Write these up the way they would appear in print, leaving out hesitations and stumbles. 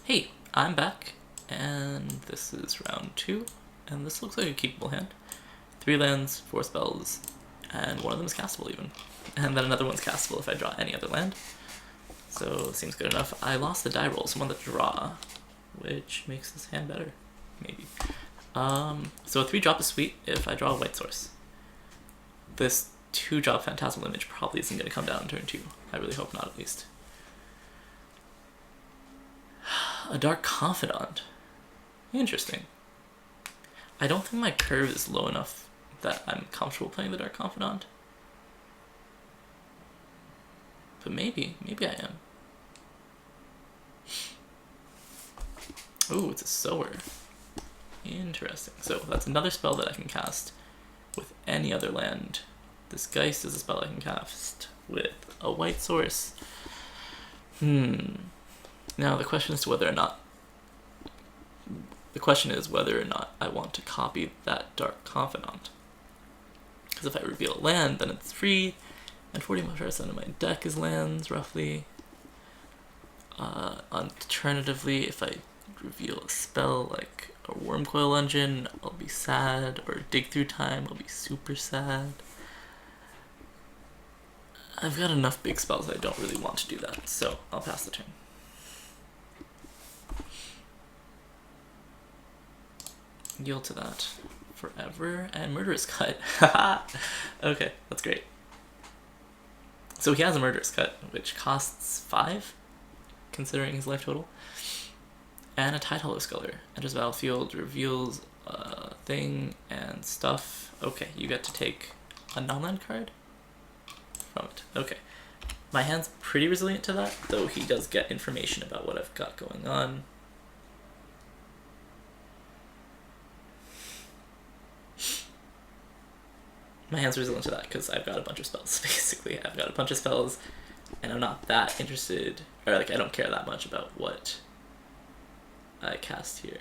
Hey, I'm back, and this is round 2, and this looks like a keepable hand. 3 lands, 4 spells, and one of them is castable even. And then another one's castable if I draw any other land. So, seems good enough. I lost the die roll, so I'm on the draw, which makes this hand better, maybe. So a 3-drop is sweet if I draw a white source. This 2-drop Phantasmal Image probably isn't going to come down in turn 2. I really hope not, at least. A Dark Confidant. Interesting. I don't think my curve is low enough that I'm comfortable playing the Dark Confidant. But maybe I am. Ooh, it's a sower. Interesting. So that's another spell that I can cast with any other land. This Geist is a spell I can cast with a white source. Now the question is whether or not I want to copy that Dark Confidant. Because if I reveal a land, then it's free, and 40% of my deck is lands, roughly. Alternatively, if I reveal a spell like a Wormcoil Engine, I'll be sad, or Dig Through Time, I'll be super sad. I've got enough big spells that I don't really want to do that, so I'll pass the turn. Yield to that forever, and Murderous Cut. Okay, that's great. So he has a Murderous Cut, which costs 5, considering his life total, and a Tidehollow Sculler. Enters battlefield, reveals a thing and stuff. Okay, you get to take a non-land card from it. Okay. My hand's pretty resilient to that, though he does get information about what I've got going on. My hand's resilient to that because I've got a bunch of spells, basically. I've got a bunch of spells, and I'm not that interested, or like I don't care that much about what I cast here.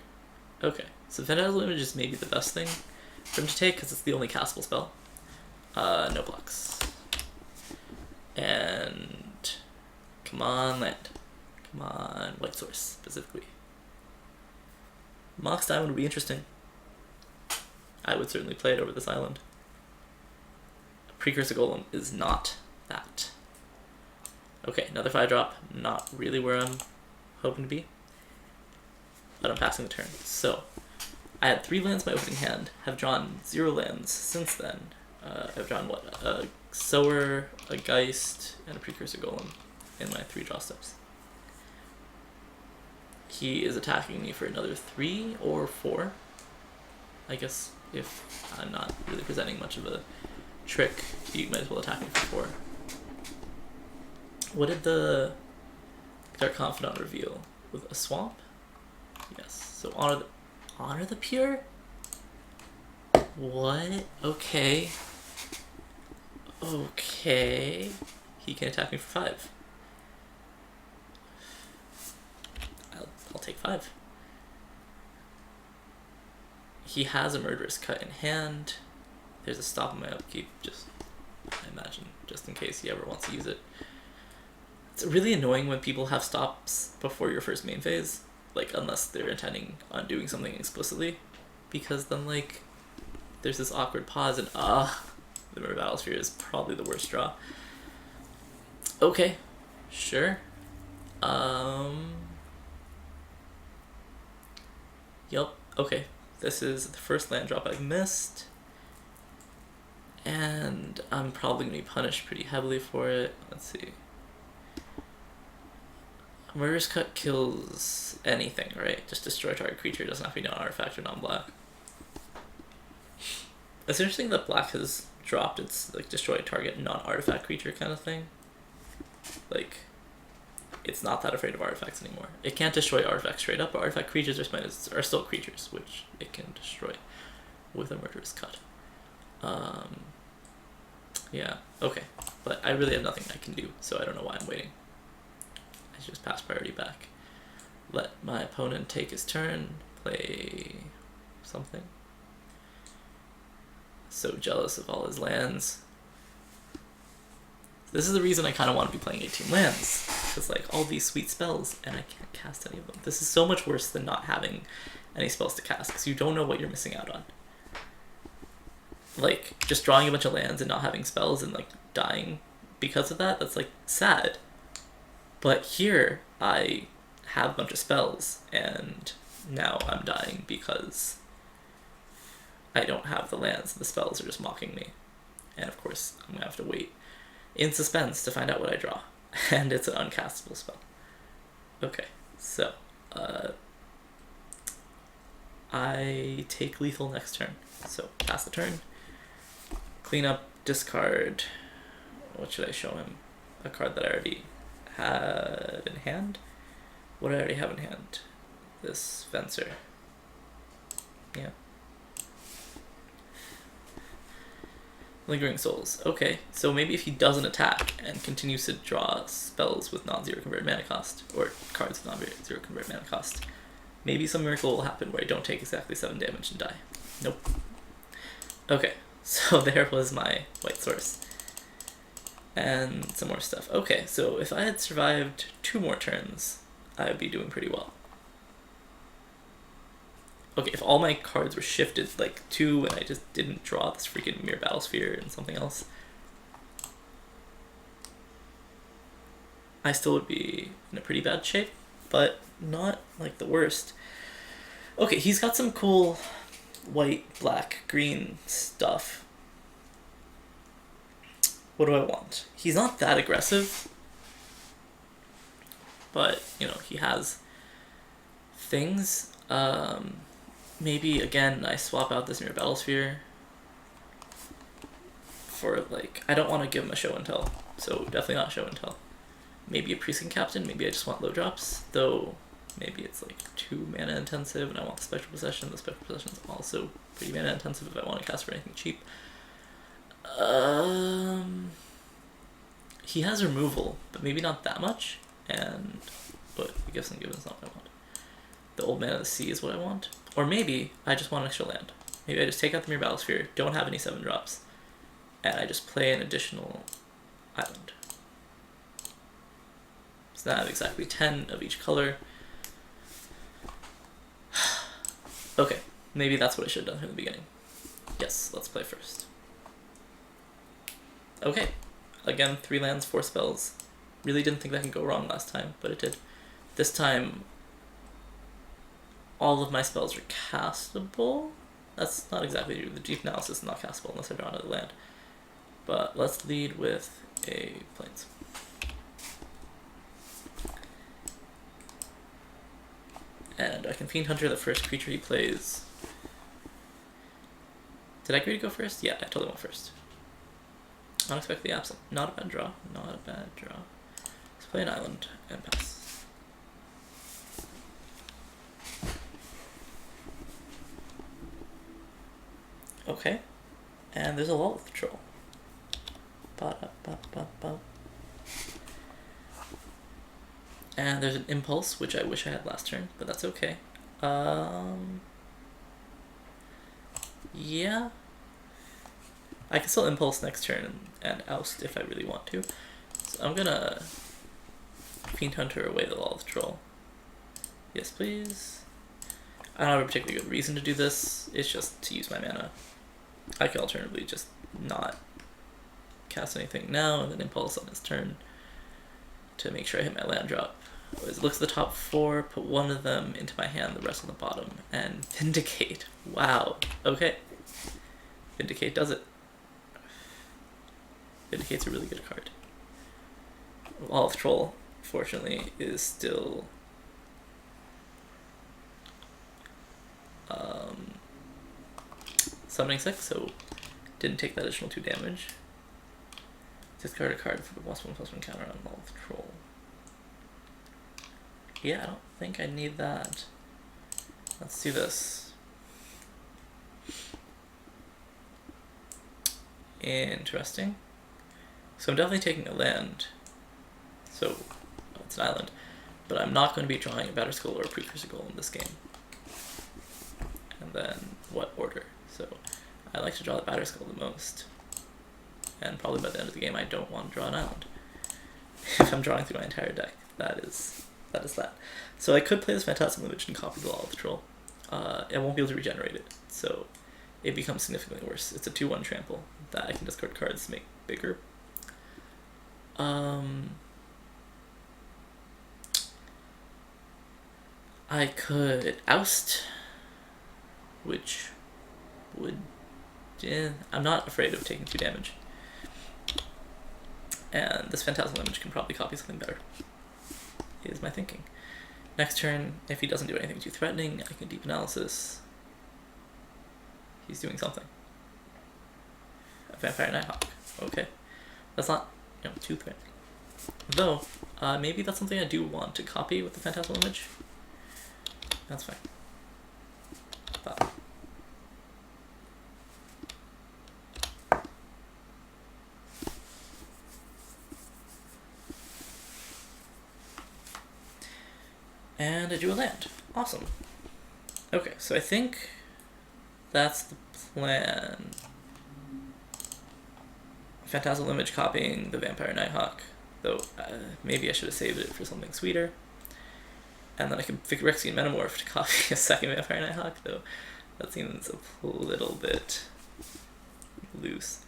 Okay, so Phantasmal Image is maybe the best thing for him to take because it's the only castable spell. No blocks. And come on, land. Come on, white source, specifically. Mox Diamond would be interesting. I would certainly play it over this island. Precursor Golem is not that. Okay, another 5-drop. Not really where I'm hoping to be. But I'm passing the turn. So, I had 3 lands in my opening hand. Have drawn 0 lands since then. I've drawn what? A Sower, a Geist, and a Precursor Golem in my 3 draw steps. He is attacking me for another 3 or 4. I guess if I'm not really presenting much of a trick, you might as well attack me for 4. What did the Dark Confidant reveal? With a swamp? Yes. So honor the pure? What? Okay. Okay. He can attack me for 5. I'll take 5. He has a Murderous Cut in hand. There's a stop in my upkeep, I imagine, just in case he ever wants to use it. It's really annoying when people have stops before your first main phase, like, unless they're intending on doing something explicitly, because then, like, there's this awkward pause, and, the Mirror Battlesphere is probably the worst draw. Okay, sure. Yup, okay. This is the first land drop I've missed. And I'm probably going to be punished pretty heavily for it. Let's see. Murderous Cut kills anything, right? Just destroy target creature. It doesn't have to be non-artifact or non-black. It's interesting that black has dropped its like destroy target non-artifact creature kind of thing. Like, it's not that afraid of artifacts anymore. It can't destroy artifacts straight up, but artifact creatures are still creatures, which it can destroy with a Murderous Cut. Yeah, okay. But I really have nothing I can do, so I don't know why I'm waiting. I should just pass priority back. Let my opponent take his turn, play something. So jealous of all his lands. This is the reason I kind of want to be playing 18 lands. because like all these sweet spells and I can't cast any of them. This is so much worse than not having any spells to cast because you don't know what you're missing out on. Like just drawing a bunch of lands and not having spells and like dying because of that, that's like sad. But here I have a bunch of spells and now I'm dying because I don't have the lands. The spells are just mocking me. And of course I'm gonna have to wait in suspense to find out what I draw. And it's an uncastable spell. Okay, so I take lethal next turn. So pass the turn. Clean up, discard. What should I show him? A card that I already had in hand? What do I already have in hand? This Fencer. Yeah. Lingering Souls. Okay, so maybe if he doesn't attack and continues to draw spells with non-zero converted mana cost, or cards with non-zero converted mana cost, maybe some miracle will happen where I don't take exactly 7 damage and die. Nope. Okay, so there was my white source. And some more stuff. Okay, so if I had survived 2 more turns, I would be doing pretty well. Okay, if all my cards were shifted, like 2, and I just didn't draw this freaking Mirror Battlesphere and something else, I still would be in a pretty bad shape, but not, like, the worst. Okay, he's got some cool white, black, green stuff. What do I want? He's not that aggressive, but, you know, he has things. Maybe, again, I swap out this Mirror Battlesphere for, like, I don't want to give him a show and tell, so definitely not show and tell. Maybe a Precinct Captain, maybe I just want low drops, though maybe it's, like, 2 mana intensive, and I want the Spectral Possession. The Spectral Possession is also pretty mana intensive if I want to cast for anything cheap. He has removal, but maybe not that much, and, but Gifts and Givens is not what I want. The Old Man of the Sea is what I want. Or maybe I just want extra land. Maybe I just take out the Mirror Battlesphere, don't have any 7 drops, and I just play an additional island. So now I have exactly 10 of each color. Okay, maybe that's what I should have done from the beginning. Yes, let's play first. Okay, again, 3 lands, 4 spells. Really didn't think that could go wrong last time, but it did. This time, all of my spells are castable. That's not exactly true. The Deep Analysis is not castable unless I draw another land. But let's lead with a Plains. And I can Fiend Hunter the first creature he plays. Did I agree to go first? Yeah, I totally went first. Unexpectedly Absent. Not a bad draw. Not a bad draw. Let's play an island and pass. Okay. And there's a Lilith Troll. Ba-da-ba-ba-ba. And there's an Impulse, which I wish I had last turn, but that's okay. Yeah. I can still Impulse next turn and oust if I really want to. So I'm gonna Fiend Hunter away the Lilith Troll. Yes, please. I don't have a particularly good reason to do this. It's just to use my mana. I can alternatively just not cast anything now and then Impulse on his turn to make sure I hit my land drop. Look at the top 4, put 1 of them into my hand, the rest on the bottom, and Vindicate. Wow. Okay. Vindicate does it. Vindicate's a really good card. Lilith Troll, fortunately, is still summoning 6, so didn't take that additional 2 damage. Discard a card for the +1/+1 counter on Lilith Troll. Yeah, I don't think I need that. Let's do this. Interesting. So I'm definitely taking a land. So, it's an island. But I'm not going to be drawing a Batterskull or a Precursor Goal in this game. And then, what order? So, I like to draw the Batterskull the most. And probably by the end of the game I don't want to draw an island. If I'm drawing through my entire deck. that is that. So I could play this Phantasmal Image and copy the Lolith Troll. I won't be able to regenerate it, so it becomes significantly worse. It's a 2/1 trample that I can discard cards to make bigger. I could oust, which would... I'm not afraid of taking 2 damage. And this Phantasmal Image can probably copy something better, is my thinking. Next turn, if he doesn't do anything too threatening, I can Deep Analysis. He's doing something. A Vampire Nighthawk. Okay. That's not, too threatening. Though, maybe that's something I do want to copy with the Phantasmal Image. That's fine. But and I drew a land. Awesome. Okay, so I think that's the plan. Phantasmal Image copying the Vampire Nighthawk, though maybe I should have saved it for something sweeter. And then I can Phyrexian Metamorph to copy a second Vampire Nighthawk, though that seems a little bit loose.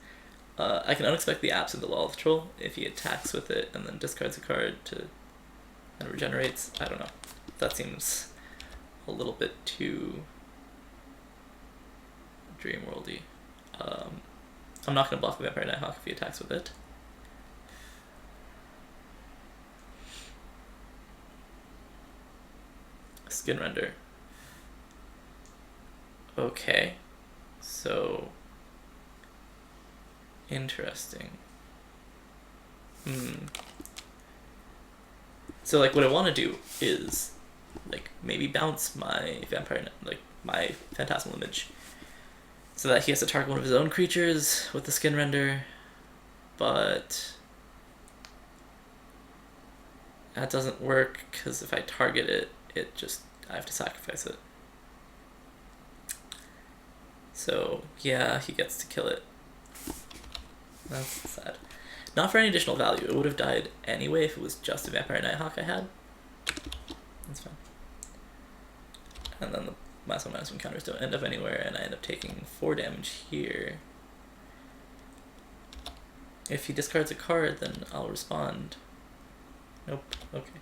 I can unexpect the Absent the Lolith Troll if he attacks with it and then discards a card and regenerates. I don't know. That seems a little bit too Dreamworldy. I'm not going to block the Vampire Nighthawk if he attacks with it. Skin Render. Okay. So... interesting. So, like, what I want to do is, like, maybe bounce my my Phantasmal Image, so that he has to target one of his own creatures with the Skin Render, but that doesn't work, because if I target it, I have to sacrifice it. So, yeah, he gets to kill it. That's sad. Not for any additional value. It would have died anyway if it was just a Vampire Nighthawk I had. That's fine. And then the -1/-1 counters don't end up anywhere, and I end up taking 4 damage here. If he discards a card, then I'll respond. Nope. Okay.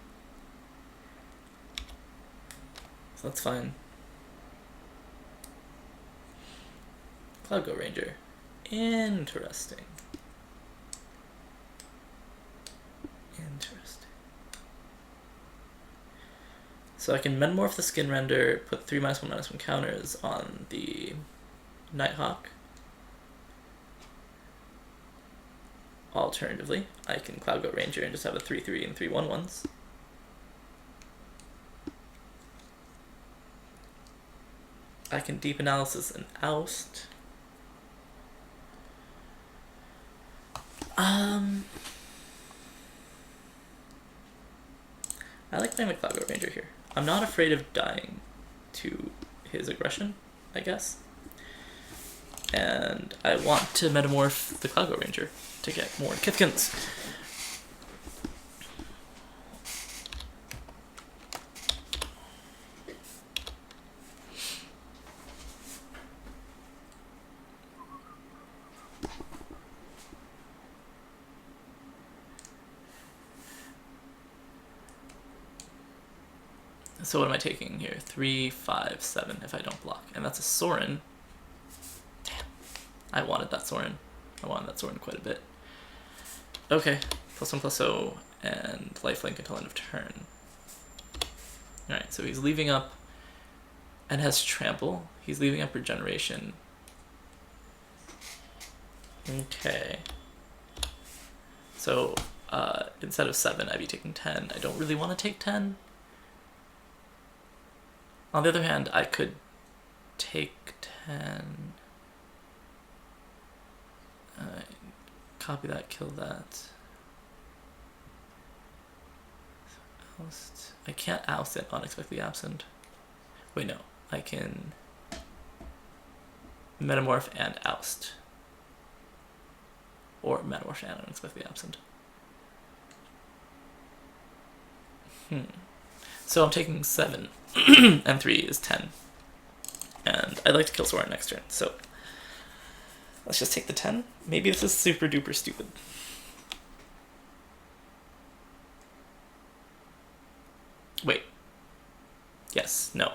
So that's fine. Cloud Go Ranger. Interesting. Interesting. So I can Metamorph the Skin Render, put 3 -1/-1 counters on the Nighthawk. Alternatively, I can Cloud Goat Ranger and just have a 3/3 and 3/1/1s. I can Deep Analysis and oust. I like playing the Cloud Goat Ranger here. I'm not afraid of dying to his aggression, I guess. And I want to Metamorph the Cloud Goat Ranger to get more Kithkins. So what am I taking here? 3, 5, 7 if I don't block. And that's a Sorin. Damn. I wanted that Sorin. I wanted that Sorin quite a bit. Okay. +1/+0 and lifelink until end of turn. Alright, so he's leaving up and has trample. He's leaving up regeneration. Okay. So instead of 7, I'd be taking 10. I don't really want to take 10. On the other hand, I could take 10. Copy that, kill that. Oust. I can't oust it unexpectedly absent. Wait, no. I can Metamorph and oust. Or Metamorph and unexpectedly absent. So I'm taking 7, and 3 is 10. And I'd like to kill Soren next turn, so let's just take the 10. Maybe this is super duper stupid. Wait. Yes, no.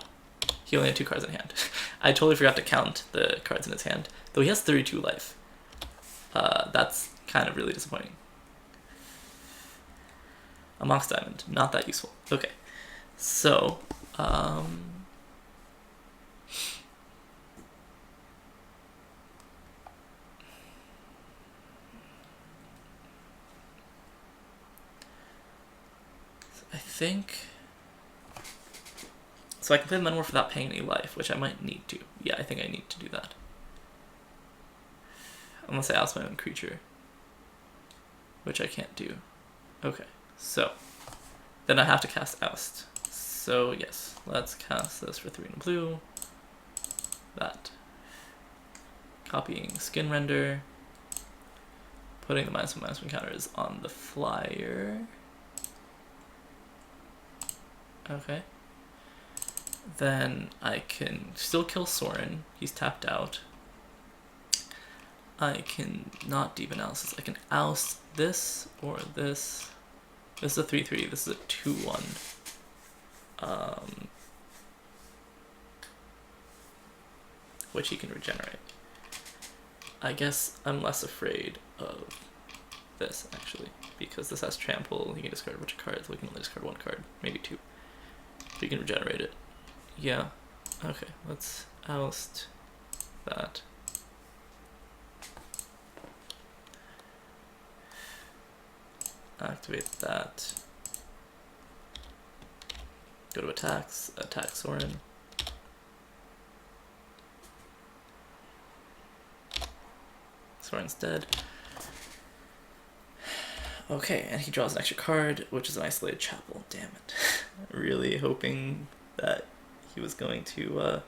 He only had 2 cards in hand. I totally forgot to count the cards in his hand, though he has 32 life. That's kind of really disappointing. A Mox Diamond, not that useful. Okay, so, I think... So I can play the Metamorph without paying any life, which I might need to. Yeah, I think I need to do that. Unless I oust my own creature. Which I can't do. Okay, so then I have to cast Oust. So yes, let's cast this for 3 and blue. That. Copying Skin Render. Putting the -1/-1 counters on the flyer. Okay. Then I can still kill Soren. He's tapped out. I can not Deep Analysis. I can oust this or this. This is a 3/3. This is a 2/1. Which he can regenerate. I guess I'm less afraid of this actually, because this has trample. He can discard a bunch of cards. We can only discard 1 card, maybe 2. We can regenerate it. Yeah. Okay. Let's oust that. Activate that. Go to attacks. Attack Soren. Soren's dead. Okay, and he draws an extra card, which is an Isolated Chapel. Damn it. Really hoping that he was going to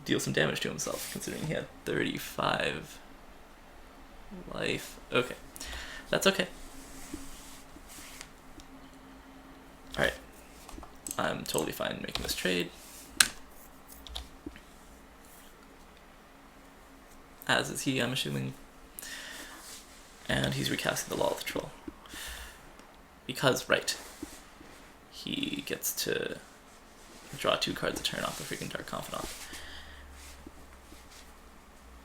deal some damage to himself, considering he had 35 life. Okay. That's okay. Alright. I'm totally fine making this trade. As is he, I'm assuming. And he's recasting the Law of the Troll. Because, right, he gets to draw 2 cards a turn off the freaking Dark Confidant.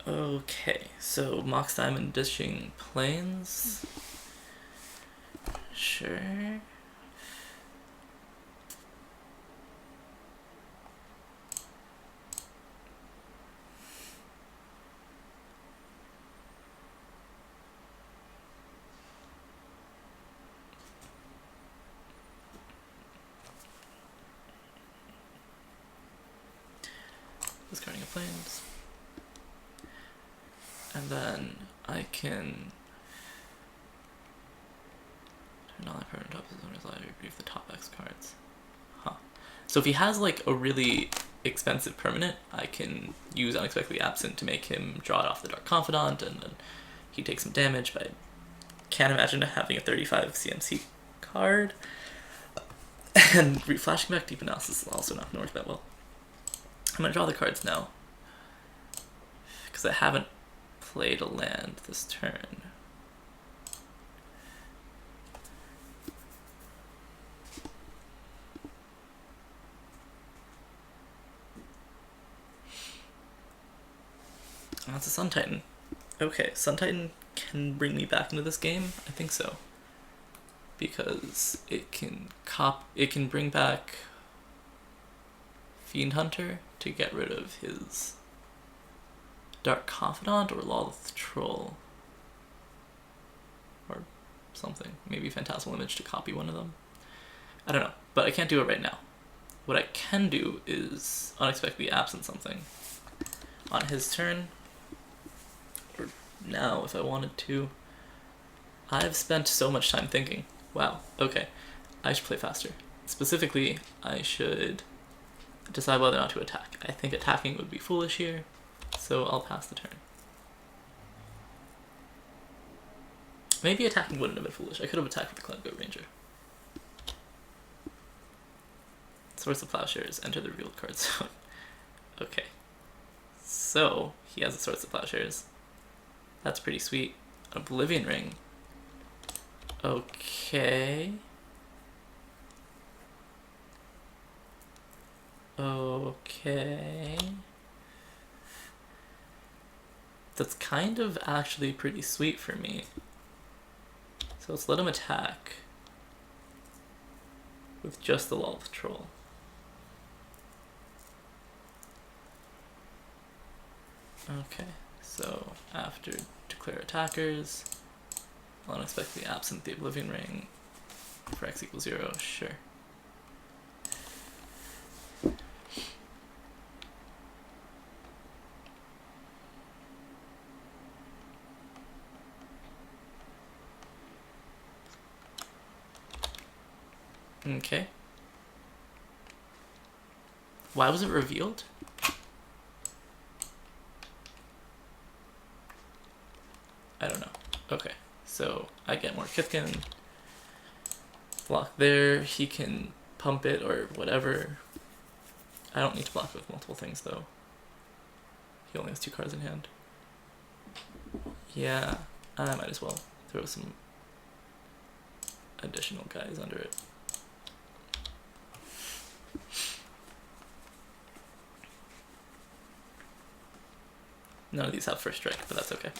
Okay, so Mox Diamond dishing planes. Sure. Discarding a planes. And then I can turn on the permanent top of his owner's library, brief the top X cards. Huh. So if he has like a really expensive permanent, I can use Unexpectedly Absent to make him draw it off the Dark Confidant, and then he takes some damage, but I can't imagine having a 35 CMC card. And flashing back Deep Analysis is also not going to work that well. I'm going to draw the cards now, because I haven't played a land this turn. Oh, that's a Sun Titan. Okay, Sun Titan can bring me back into this game? I think so. Because it can bring back Fiend Hunter to get rid of his Dark Confidant or Law of the Troll. Or something. Maybe Phantasmal Image to copy one of them. I don't know, but I can't do it right now. What I can do is Unexpectedly Absent something on his turn, or now if I wanted to. I've spent so much time thinking. Wow, okay. I should play faster. Specifically, I should decide whether or not to attack. I think attacking would be foolish here, so I'll pass the turn. Maybe attacking wouldn't have been foolish. I could have attacked with the Clan Goat Ranger. Swords of Plowshares, enter the revealed card zone. Okay. So, he has the Swords of Plowshares. That's pretty sweet. Oblivion Ring. Okay. Okay. That's kind of actually pretty sweet for me. So let's let him attack with just the Lolth Troll. Okay, so after declare attackers, I'll unexpectedly absent the Oblivion Ring for x equals 0, sure. Okay. Why was it revealed? I don't know. Okay, so I get more Kithkin. Block there. He can pump it or whatever. I don't need to block with multiple things though. He only has 2 cards in hand. Yeah, I might as well throw some additional guys under it. None of these have first strike, but that's okay.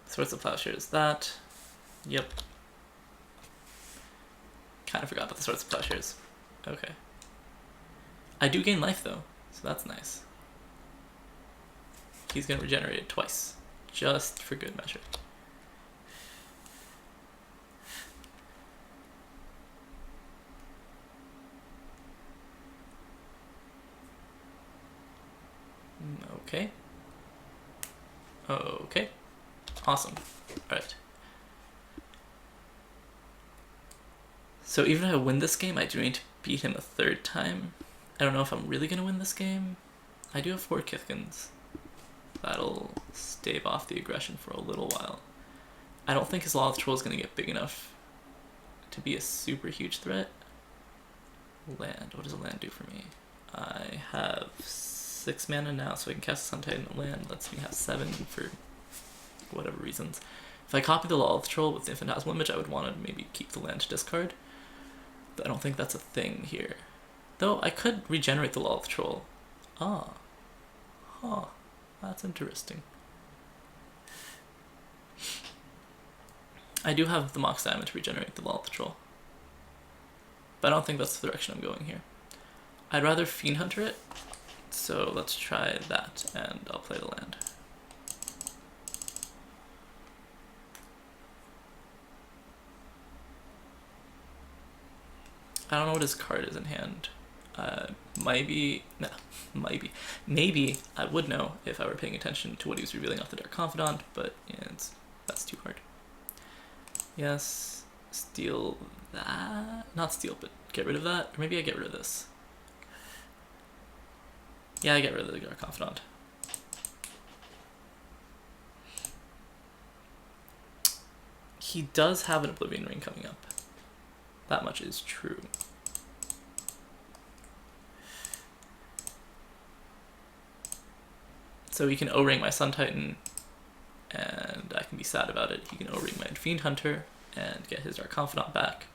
Swords of Plowshares, that. Yep. Kind of forgot about the Swords of Plowshares. Okay. I do gain life though, so that's nice. He's gonna regenerate it twice, just for good measure. Okay. Okay. Awesome. Alright. So even if I win this game, I do need to beat him a 3rd time. I don't know if I'm really gonna win this game. I do have 4 Kithkins. That'll stave off the aggression for a little while. I don't think his Lolth Troll is gonna get big enough to be a super huge threat. Land. What does a land do for me? I have 6 mana now, so I can cast Sun Titan land. Lets me have 7 for whatever reasons. If I copy the Lolth Troll with the Phantasmal Image, I would want to maybe keep the land to discard. But I don't think that's a thing here. Though I could regenerate the Lolth Troll. Ah. Huh. That's interesting. I do have the Mox Diamond to regenerate the Lolth Troll. But I don't think that's the direction I'm going here. I'd rather Fiend Hunter it. So let's try that, and I'll play the land. I don't know what his card is in hand. Maybe I would know if I were paying attention to what he was revealing off the Dark Confidant, but yeah, that's too hard. Yes, steal that. Not steal, but get rid of that. Or maybe I get rid of this. Yeah, I get rid of the Dark Confidant. He does have an Oblivion Ring coming up. That much is true. So he can O-ring my Sun Titan, and I can be sad about it. He can O-ring my Fiend Hunter and get his Dark Confidant back.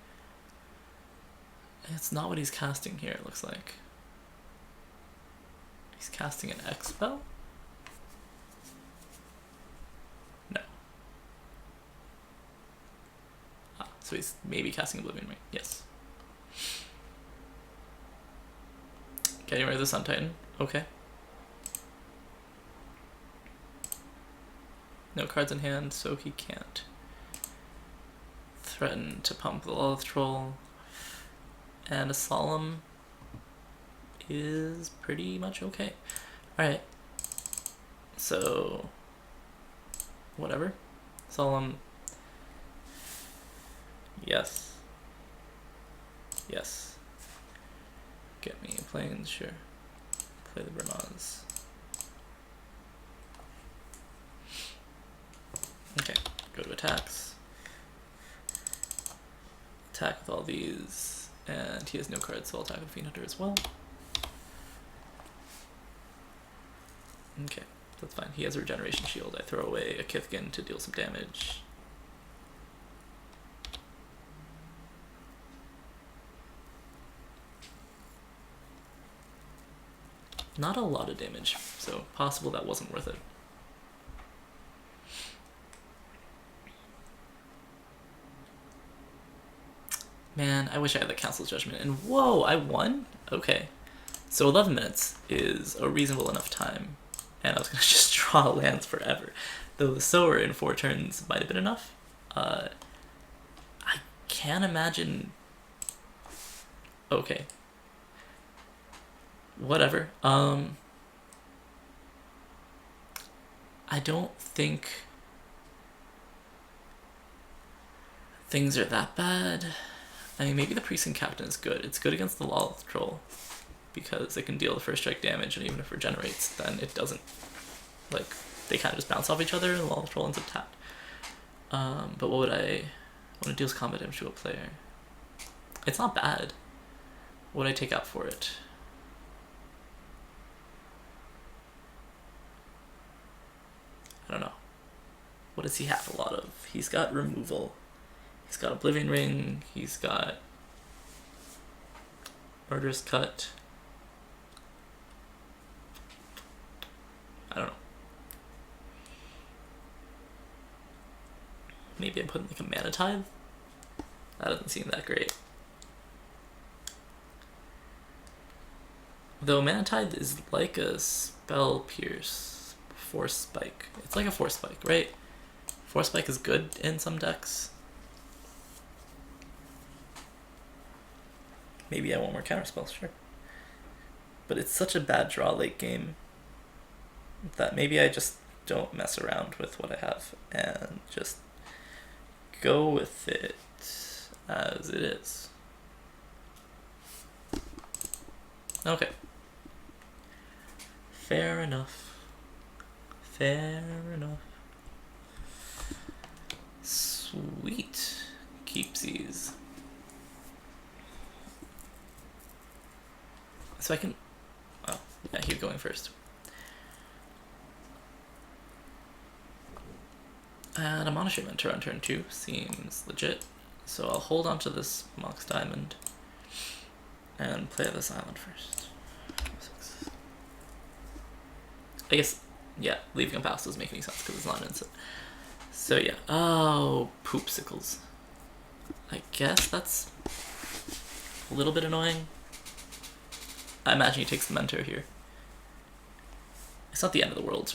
It's not what he's casting here, it looks like. He's casting an X spell? No. Ah, so he's maybe casting Oblivion Ring. Yes. Getting rid of the Sun Titan. Okay. No cards in hand, so he can't threaten to pump the Lolth Troll. And a Solemn is pretty much okay. Alright. So, whatever. Solemn. Yes. Yes. Get me a Plains, sure. Play the Bernaz. Okay, go to attacks. Attack with all these. And he has no cards, so I'll attack with Fiend Hunter as well. Okay, that's fine. He has a Regeneration Shield. I throw away a Kithkin to deal some damage. Not a lot of damage, so possible that wasn't worth it. Man, I wish I had the Council's Judgment. And whoa, I won? Okay. So 11 minutes is a reasonable enough time. And I was going to just draw lands forever. Though the Sower in 4 turns might have been enough. I can't imagine... Okay. Whatever. I don't think things are that bad. I mean, maybe the Precinct Captain is good. It's good against the Lolth Troll because it can deal the first strike damage, and even if it regenerates, then it doesn't. Like, they kind of just bounce off each other, and the Lolth Troll ends up tapped. But what would I... When it deals combat damage to a player... It's not bad. What would I take out for it? I don't know. What does he have a lot of? He's got removal. He's got Oblivion Ring. He's got Murderous Cut. I don't know. Maybe I put like a Mana Tithe? That doesn't seem that great. Though Mana Tithe is like a Spell Pierce Force Spike. It's like a Force Spike, right? Force Spike is good in some decks. Maybe I want more counterspells, sure. But it's such a bad draw late game that maybe I just don't mess around with what I have and just go with it as it is. Okay. Fair enough. Fair enough. Sweet. Keepsies. So I can... Oh, yeah, he's going first. And a Monastery Mentor on turn 2 seems legit. So I'll hold on to this Mox Diamond and play this island first. I guess, yeah, leaving a pass doesn't make any sense because it's not an instant. So yeah, oh, Poopsicles. I guess that's a little bit annoying. I imagine he takes the Mentor here. It's not the end of the world.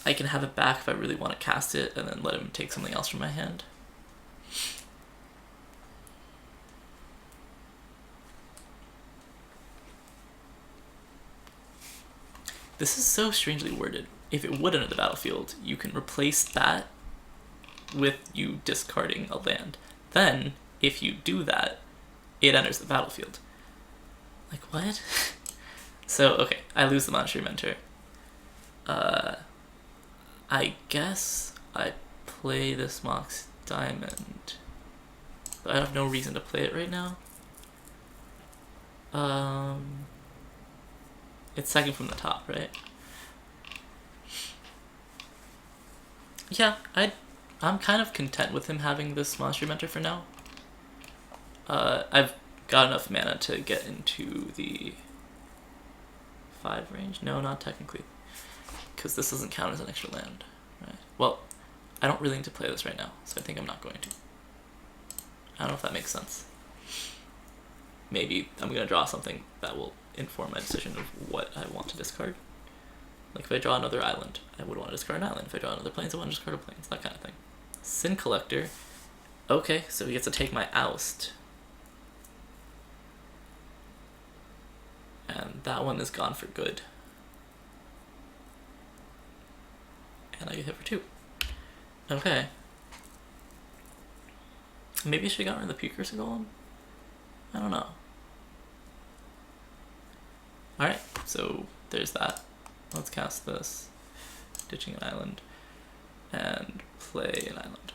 I can have it back if I really want to cast it and then let him take something else from my hand. This is so strangely worded. If it would enter the battlefield, you can replace that with you discarding a land. Then, if you do that, it enters the battlefield. Like, what? So, okay, I lose the Monastery Mentor. I guess I play this Mox Diamond. But I have no reason to play it right now. It's second from the top, right? Yeah, I'm kind of content with him having this Monastery Mentor for now. I've got enough mana to get into the 5 range. No, not technically. Because this doesn't count as an extra land. Right. Well, I don't really need to play this right now, so I think I'm not going to. I don't know if that makes sense. Maybe I'm going to draw something that will inform my decision of what I want to discard. Like if I draw another island, I would want to discard an island. If I draw another plains, I want to discard a plains. That kind of thing. Sin Collector. Okay, so he gets to take my oust. And that one is gone for good. And I get hit for 2. Okay. Maybe I should have gotten rid of the Precursor Golem? I don't know. Alright, so there's that. Let's cast this. Ditching an island. And play an island.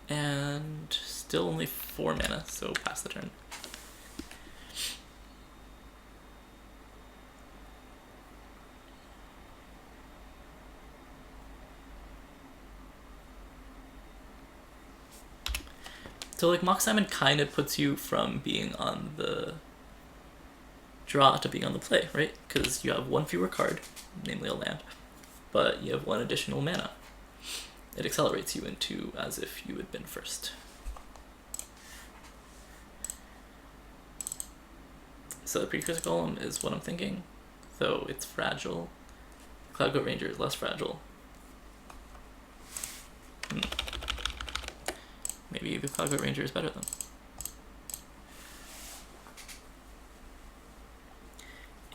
And still only 4 mana, so pass the turn. So like Mock Simon kind of puts you from being on the draw to being on the play, right? Because you have 1 fewer card, namely a land, but you have 1 additional mana. It accelerates you into as if you had been first. So the Precursor Golem is what I'm thinking, though it's fragile. Cloudgoat Ranger is less fragile. Maybe the Cloudgoat Ranger is better then.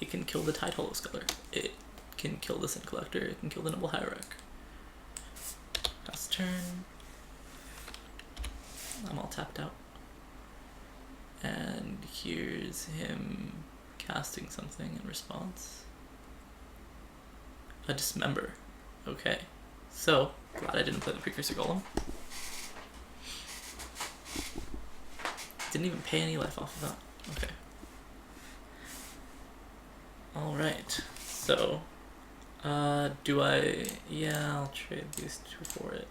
It can kill the Tide Hollow Sculler. It can kill the Sin Collector. It can kill the Noble Hierarch. Last turn. I'm all tapped out. And here's him casting something in response. A Dismember. Okay. So, glad I didn't play the Precursor Golem. Didn't even pay any life off of that. Okay. Alright. So, do I... Yeah, I'll trade these 2 for it.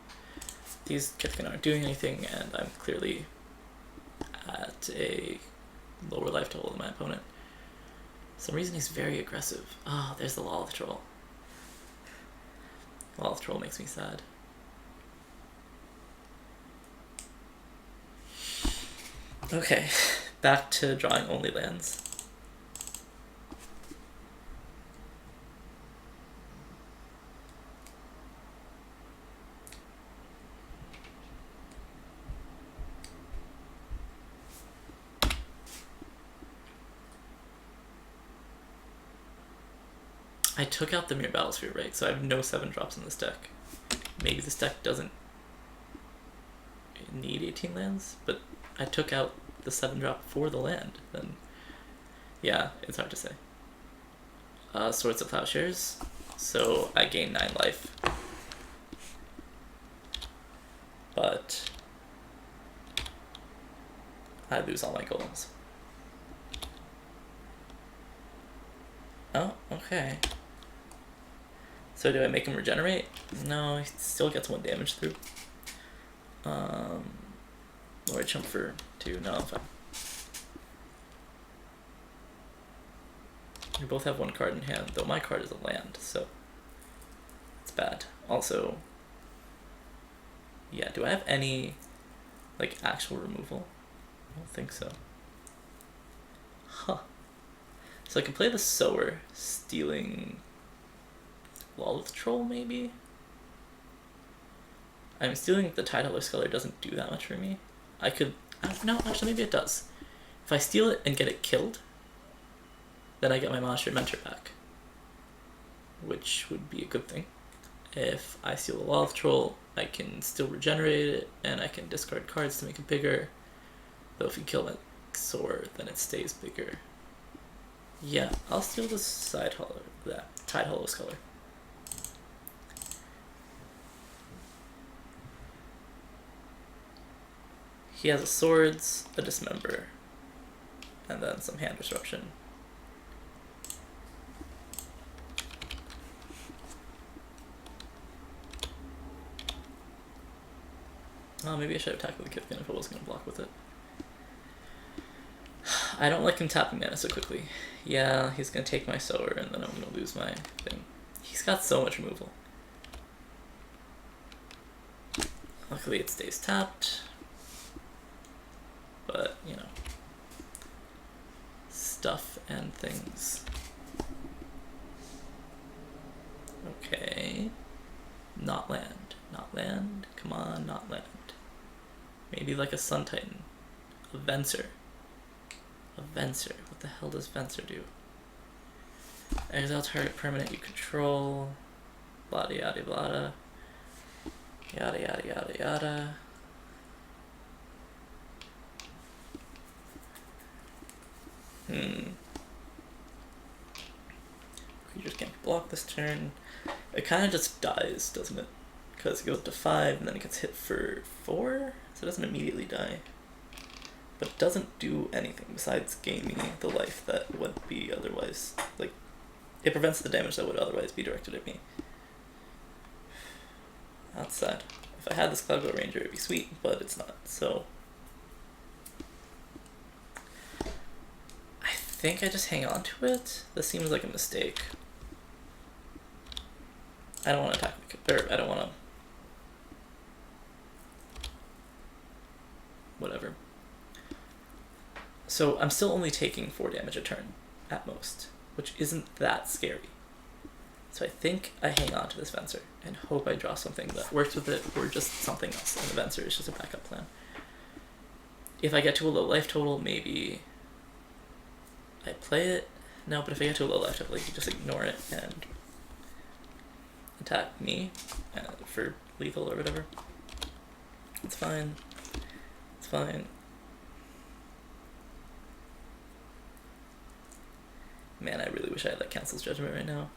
These Kithkin aren't doing anything, and I'm clearly at a lower life total than my opponent. For some reason he's very aggressive. Ah, there's the Lolith Troll. Lolith Troll makes me sad. Okay, back to drawing only lands. I took out the Mere Battlesphere, right? So I have no 7-drops in this deck. Maybe this deck doesn't need 18 lands, but I took out the 7-drop for the land. Then, yeah, it's hard to say. Swords of Plowshares. So I gain 9 life. But I lose all my golems. Oh, okay. So do I make him regenerate? No, he still gets 1 damage through. Or I jump for 2. No, I'm fine. We both have 1 card in hand, though my card is a land, so it's bad. Also, yeah, do I have any, like, actual removal? I don't think so. Huh. So I can play the Sower, stealing Lolith Troll, maybe? I'm stealing the Tide Hollow Sculler doesn't do that much for me. I could... no, actually, maybe it does. If I steal it and get it killed, then I get my Monster Mentor back, which would be a good thing. If I steal the Lolith Troll, I can still regenerate it, and I can discard cards to make it bigger. Though if you kill my sword, then it stays bigger. Yeah, I'll steal the Tide Hollow Sculler. He has a Swords, a Dismember, and then some Hand Disruption. Oh, maybe I should have tackled the Kithkin if I was going to block with it. I don't like him tapping mana so quickly. Yeah, he's going to take my Sower, and then I'm going to lose my thing. He's got so much removal. Luckily it stays tapped. But, you know, stuff and things. Okay. Not land. Not land. Come on, not land. Maybe like a Sun Titan. A Venser. A Venser. What the hell does Venser do? Exile target permanent you control. Blada yada blada. Yada yada yada yada. Creatures can't block this turn. It kind of just dies, doesn't it? Because it goes to 5 and then it gets hit for 4? so it doesn't immediately die. But it doesn't do anything besides gain me the life that would be otherwise, like, it prevents the damage that would otherwise be directed at me. That's sad. If I had this Cloudbow Ranger, it'd be sweet, but it's not, so... I think I just hang on to it? This seems like a mistake. I don't want to attack the... or I don't want to... whatever. So I'm still only taking 4 damage a turn, at most, which isn't that scary. So I think I hang on to this Venser and hope I draw something that works with it, or just something else, and the Venser is just a backup plan. If I get to a low life total, maybe I play it. No, but if I get to a low life total, you can just ignore it and attack me for lethal or whatever. It's fine. It's fine. Man, I really wish I had that Council's Judgment right now.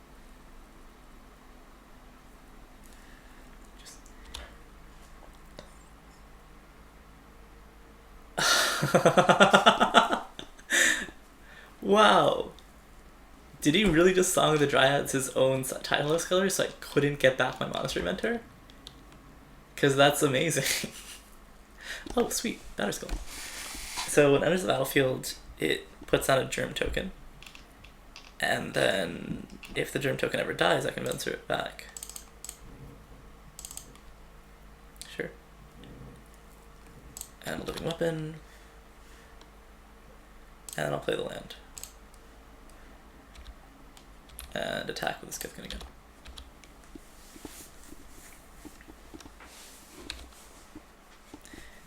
Wow. Did he really just Song of the Dryads his own title color so I couldn't get back my Monastery Mentor? Because that's amazing. Oh, sweet. Batter Skull. So when it enters the battlefield, it puts down a germ token. And then, if the germ token ever dies, I can Venser it back. Sure. And a living weapon. And then I'll play the land. And attack with the Skithkin again.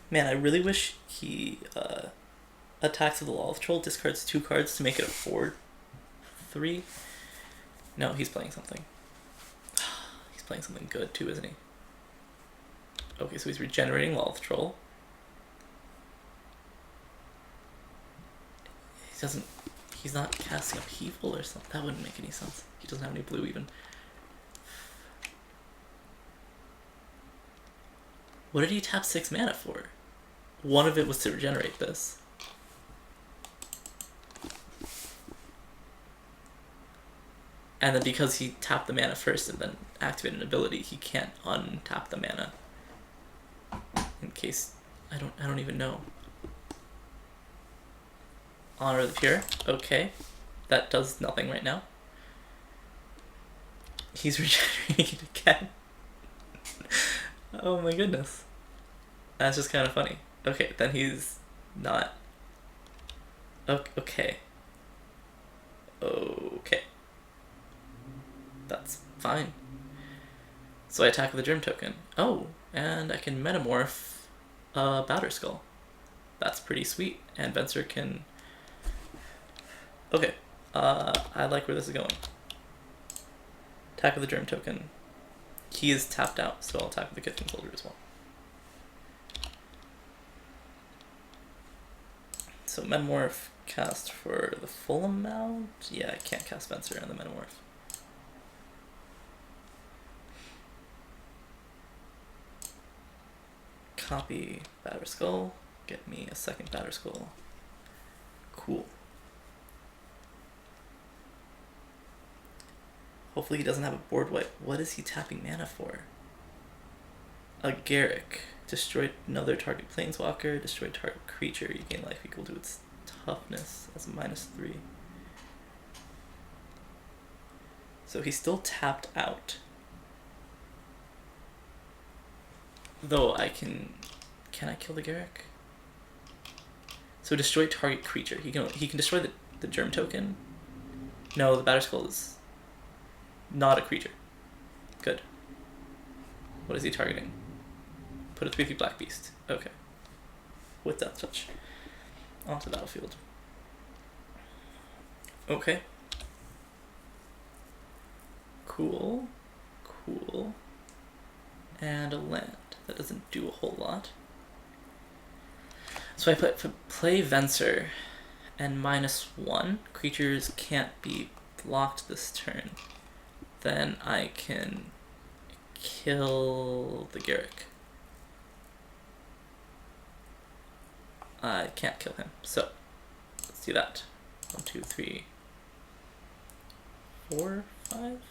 Man, I really wish he attacks with the Lawless Troll, discards 2 cards to make it a 4/3. No, he's playing something. He's playing something good too, isn't he? Okay, so he's regenerating Lawless Troll. He's not casting Upheaval or something. That wouldn't make any sense. He doesn't have any blue even. What did he tap 6 mana for? One of it was to regenerate this. And then because he tapped the mana first and then activated an ability, he can't untap the mana. In case I don't even know. Honor the Pure. Okay. That does nothing right now. He's regenerating it again. Oh my goodness. That's just kind of funny. Okay, then he's not... Okay. Okay. That's fine. So I attack with the Germ Token. Oh, and I can Metamorph Batter Skull. That's pretty sweet. And Venser can... Okay. I like where this is going. Attack with the Germ Token. He is tapped out, so I'll attack with the Kithkin Soldier as well. So Metamorph cast for the full amount? Yeah, I can't cast Venser on the Metamorph. Copy Batter Skull. Get me a second Batter Skull. Cool. Hopefully he doesn't have a board wipe. What is he tapping mana for? A Garruk. Destroy another target planeswalker. Destroy target creature. You gain life equal to its toughness as a -3. So he's still tapped out. Though I can I kill the Garruk? So destroy target creature. He can destroy the Germ Token. No, the Batter Skull is not a creature. Good. What is he targeting? Put a 3/3 Black Beast. Okay. With Death Touch. Onto the battlefield. Okay. Cool. Cool. And a land. That doesn't do a whole lot. So I play Venser and -1. Creatures can't be blocked this turn. Then I can kill the Garruk. I can't kill him. So let's do that. 1, 2, 3, 4, 5.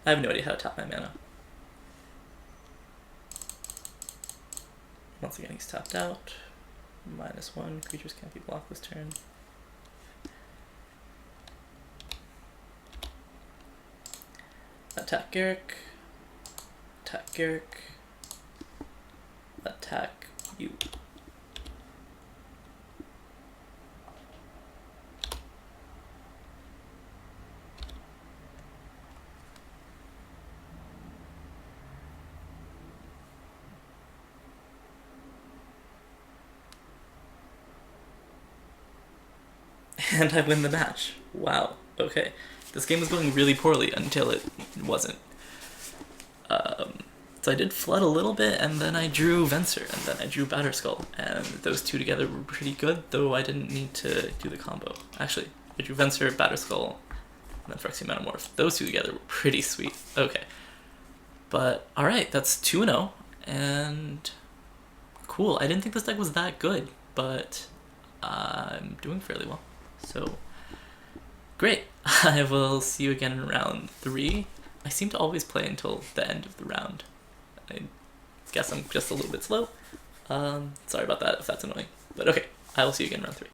I have no idea how to tap my mana. Once again, he's tapped out. -1. Creatures can't be blocked this turn. Attack Garrick. Attack Garrick. Attack you. And I win the match. Wow. Okay. This game was going really poorly until it wasn't. So I did flood a little bit, and then I drew Venser, and then I drew Batterskull, and those two together were pretty good, though I didn't need to do the combo. Actually, I drew Venser, Batterskull, and then Phyrexian Metamorph. Those two together were pretty sweet. Okay. But, alright, that's 2-0, and cool. I didn't think this deck was that good, but I'm doing fairly well. So, great. I will see you again in round 3. I seem to always play until the end of the round. I guess I'm just a little bit slow. Sorry about that if that's annoying. But okay, I will see you again in round 3.